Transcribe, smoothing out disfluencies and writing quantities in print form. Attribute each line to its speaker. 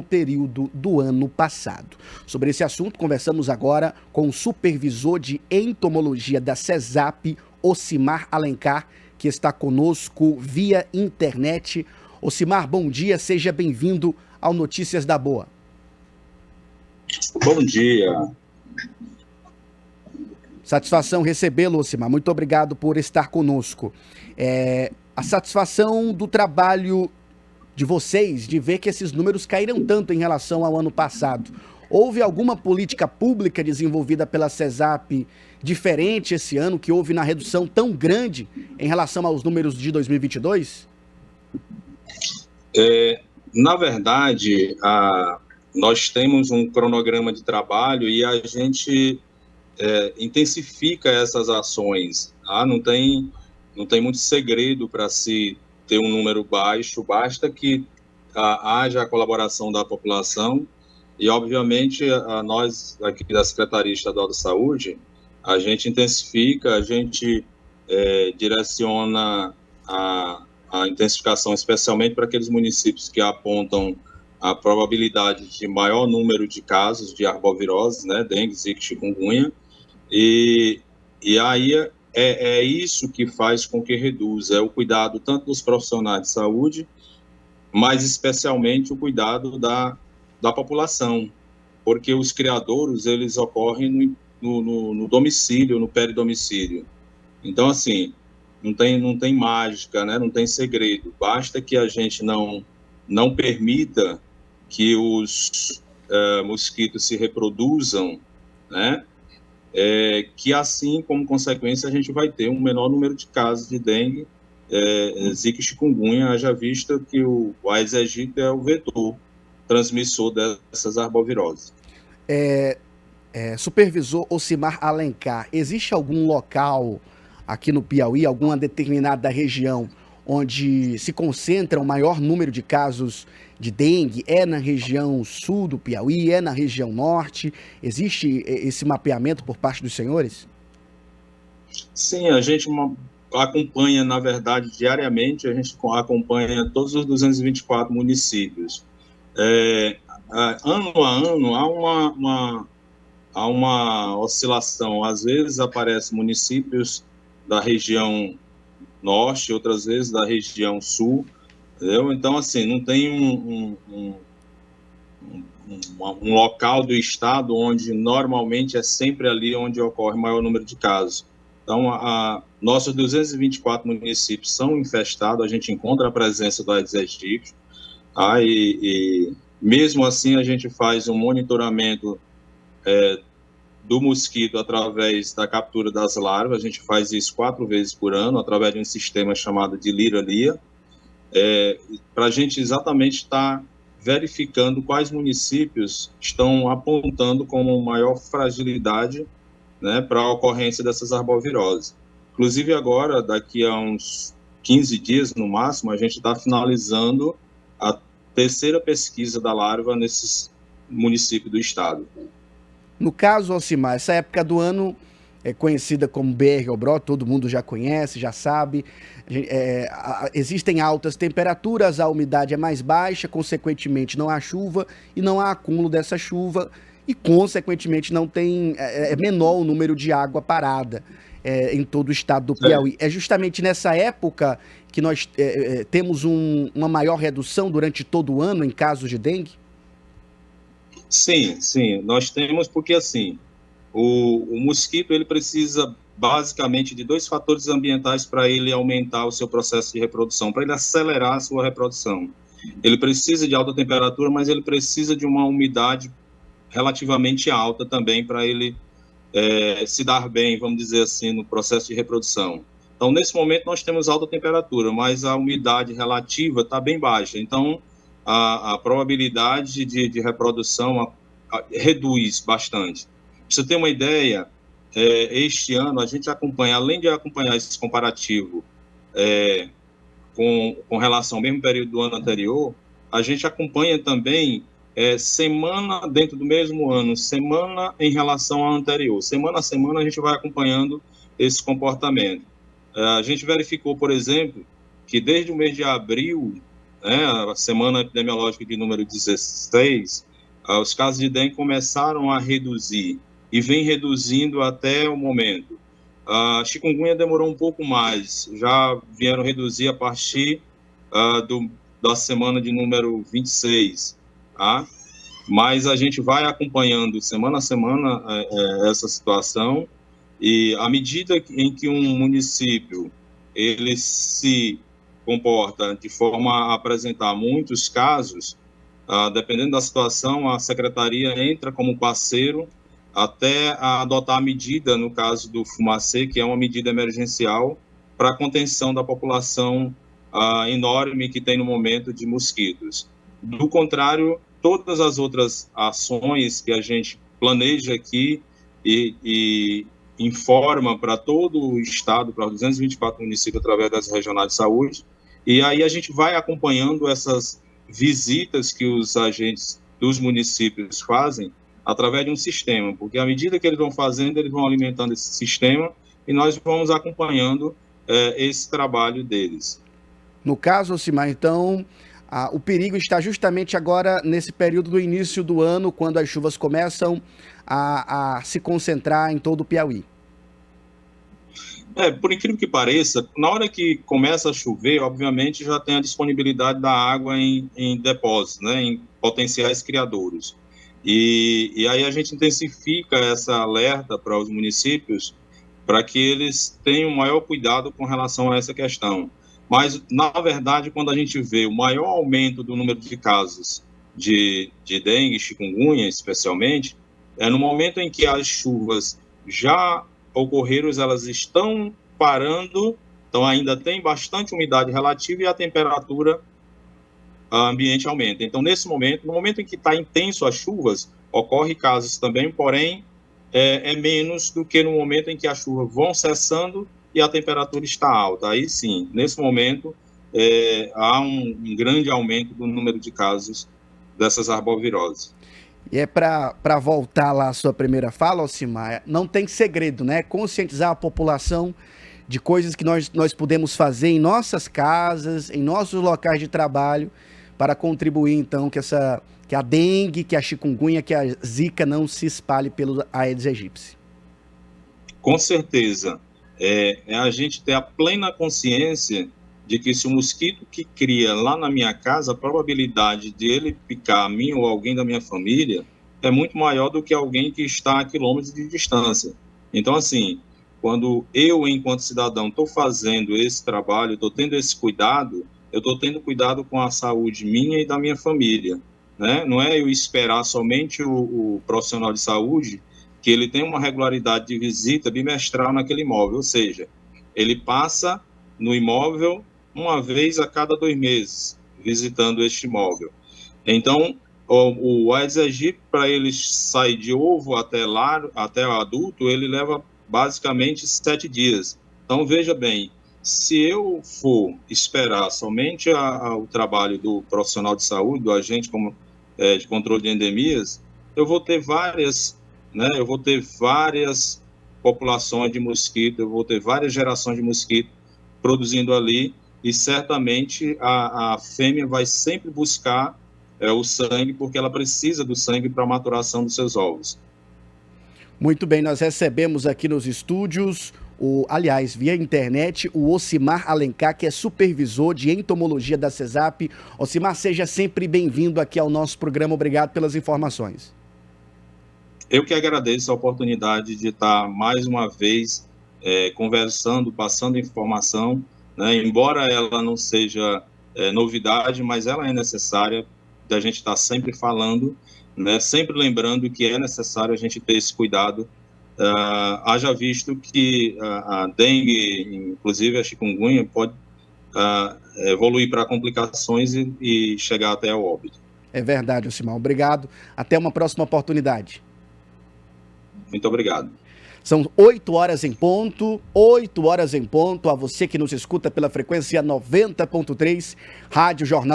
Speaker 1: período do ano passado. Sobre esse assunto, conversamos agora com o supervisor de entomologia da CESAP, Ocimar Alencar, que está conosco via internet. Ocimar, bom dia, seja bem-vindo ao Notícias da Boa.
Speaker 2: Bom dia.
Speaker 1: Satisfação recebê-lo, Ocimar. Muito obrigado por estar conosco. A satisfação do trabalho de vocês, de ver que esses números caíram tanto em relação ao ano passado. Houve alguma política pública desenvolvida pela CESAP diferente esse ano, que houve na redução tão grande em relação aos números de 2022?
Speaker 2: Na verdade, nós temos um cronograma de trabalho e a gente intensifica essas ações. Não tem muito segredo para se ter um número baixo, basta que haja a colaboração da população e, obviamente, nós aqui da Secretaria Estadual da Saúde, a gente intensifica, a gente direciona a intensificação especialmente para aqueles municípios que apontam a probabilidade de maior número de casos de arbovirose, né, dengue, zika, chikungunya, e aí é isso que faz com que reduza, é o cuidado tanto dos profissionais de saúde, mas especialmente o cuidado da população, porque os criadouros, eles ocorrem no domicílio, no peridomicílio. Então, assim, não tem mágica, né? Não tem segredo, basta que a gente não permita que os mosquitos se reproduzam, né? Que assim, como consequência, a gente vai ter um menor número de casos de dengue, zika e chikungunya, haja vista que o Aedes aegypti é o vetor transmissor dessas arboviroses.
Speaker 1: Supervisor Ocimar Alencar, existe algum local aqui no Piauí, alguma determinada região, onde se concentra o maior número de casos de dengue? É na região sul do Piauí? É na região norte? Existe esse mapeamento por parte dos senhores?
Speaker 2: Sim, a gente acompanha, na verdade, diariamente, a gente acompanha todos os 224 municípios. Ano a ano, há uma oscilação. Às vezes aparecem municípios da região norte, outras vezes da região sul, entendeu? Então, assim, não tem um local do estado onde normalmente é sempre ali onde ocorre o maior número de casos. Então, nossos 224 municípios são infestados, a gente encontra a presença do Aedes aegypti, e mesmo assim a gente faz um monitoramento do mosquito através da captura das larvas. A gente faz isso 4 vezes por ano, através de um sistema chamado de Lira-Lia, para a gente exatamente estar verificando quais municípios estão apontando como maior fragilidade, né, para a ocorrência dessas arboviroses. Inclusive agora, daqui a uns 15 dias no máximo, a gente está finalizando a 3ª pesquisa da larva nesses municípios do estado.
Speaker 1: No caso, Ocimar, essa época do ano é conhecida como BR-Obró, todo mundo já conhece, já sabe. Existem altas temperaturas, a umidade é mais baixa, consequentemente não há chuva e não há acúmulo dessa chuva e, consequentemente, não tem, é menor o número de água parada em todo o estado do Piauí. É justamente nessa época que nós temos uma maior redução durante todo o ano em casos de dengue?
Speaker 2: Sim, nós temos, porque assim, o mosquito, ele precisa basicamente de 2 fatores ambientais para ele aumentar o seu processo de reprodução, para ele acelerar a sua reprodução. Ele precisa de alta temperatura, mas ele precisa de uma umidade relativamente alta também para ele se dar bem, vamos dizer assim, no processo de reprodução. Então, nesse momento, nós temos alta temperatura, mas a umidade relativa está bem baixa. Então, a probabilidade de reprodução reduz bastante. Para você ter uma ideia, este ano a gente acompanha, além de acompanhar esse comparativo com relação ao mesmo período do ano anterior, a gente acompanha também semana dentro do mesmo ano, semana em relação ao anterior. Semana a semana a gente vai acompanhando esse comportamento. A gente verificou, por exemplo, que desde o mês de abril né, a semana epidemiológica de número 16, os casos de dengue começaram a reduzir e vem reduzindo até o momento. A chikungunya demorou um pouco mais, já vieram reduzir a partir da semana de número 26, tá? Mas a gente vai acompanhando semana a semana essa situação, e à medida em que um município ele se comporta de forma a apresentar muitos casos, dependendo da situação, a secretaria entra como parceiro até adotar a medida, no caso do Fumacê, que é uma medida emergencial para a contenção da população enorme que tem no momento de mosquitos. Do contrário, todas as outras ações que a gente planeja aqui e informa para todo o estado, para os 224 municípios, através das regionais de saúde, e aí a gente vai acompanhando essas visitas que os agentes dos municípios fazem através de um sistema, porque à medida que eles vão fazendo, eles vão alimentando esse sistema e nós vamos acompanhando esse trabalho deles.
Speaker 1: No caso, Ocimar, então, o perigo está justamente agora nesse período do início do ano, quando as chuvas começam a se concentrar em todo o Piauí.
Speaker 2: Por incrível que pareça, na hora que começa a chover, obviamente já tem a disponibilidade da água em depósitos, né, em potenciais criadouros. E aí a gente intensifica essa alerta para os municípios para que eles tenham maior cuidado com relação a essa questão. Mas, na verdade, quando a gente vê o maior aumento do número de casos de dengue, chikungunya, especialmente, é no momento em que as chuvas já ocorreram, elas estão parando, então ainda tem bastante umidade relativa e a temperatura ambiente aumenta. Então, nesse momento, no momento em que está intenso as chuvas, ocorre casos também, porém, é menos do que no momento em que as chuvas vão cessando e a temperatura está alta. Aí sim, nesse momento, há um grande aumento do número de casos dessas arboviroses.
Speaker 1: E para voltar lá à sua primeira fala, Ocimar, não tem segredo, né? Conscientizar a população de coisas que nós podemos fazer em nossas casas, em nossos locais de trabalho, para contribuir, então, que a dengue, que a chikungunya, que a zika não se espalhe pelo Aedes aegypti.
Speaker 2: Com certeza. É a gente ter a plena consciência de que se o mosquito que cria lá na minha casa, a probabilidade de ele picar a mim ou alguém da minha família é muito maior do que alguém que está a quilômetros de distância. Então, assim, quando eu, enquanto cidadão, estou fazendo esse trabalho, estou tendo esse cuidado, eu estou tendo cuidado com a saúde minha e da minha família, né? Não é eu esperar somente o profissional de saúde que ele tem uma regularidade de visita bimestral naquele imóvel, ou seja, ele passa no imóvel uma vez a cada 2 meses, visitando este imóvel. Então, o Aedes aegypti, para ele sair de ovo até o adulto, ele leva basicamente 7 dias. Então, veja bem, se eu for esperar somente o trabalho do profissional de saúde, do agente de controle de endemias, eu vou ter várias populações de mosquito, eu vou ter várias gerações de mosquito produzindo ali, e certamente a fêmea vai sempre buscar o sangue, porque ela precisa do sangue para a maturação dos seus ovos.
Speaker 1: Muito bem, nós recebemos aqui nos estúdios, aliás, via internet, o Ocimar Alencar, que é supervisor de entomologia da CESAP. Ocimar, seja sempre bem-vindo aqui ao nosso programa. Obrigado pelas informações.
Speaker 2: Eu que agradeço a oportunidade de estar mais uma vez conversando, passando informação, né? Embora ela não seja novidade, mas ela é necessária da gente estar sempre falando, né? Sempre lembrando que é necessário a gente ter esse cuidado, haja visto que a dengue, inclusive a chikungunya, pode evoluir para complicações e chegar até ao óbito.
Speaker 1: É verdade, Ocimar. Obrigado. Até uma próxima oportunidade.
Speaker 2: Muito obrigado.
Speaker 1: São 8 horas em ponto, 8 horas em ponto. A você que nos escuta pela frequência 90.3, Rádio Jornal.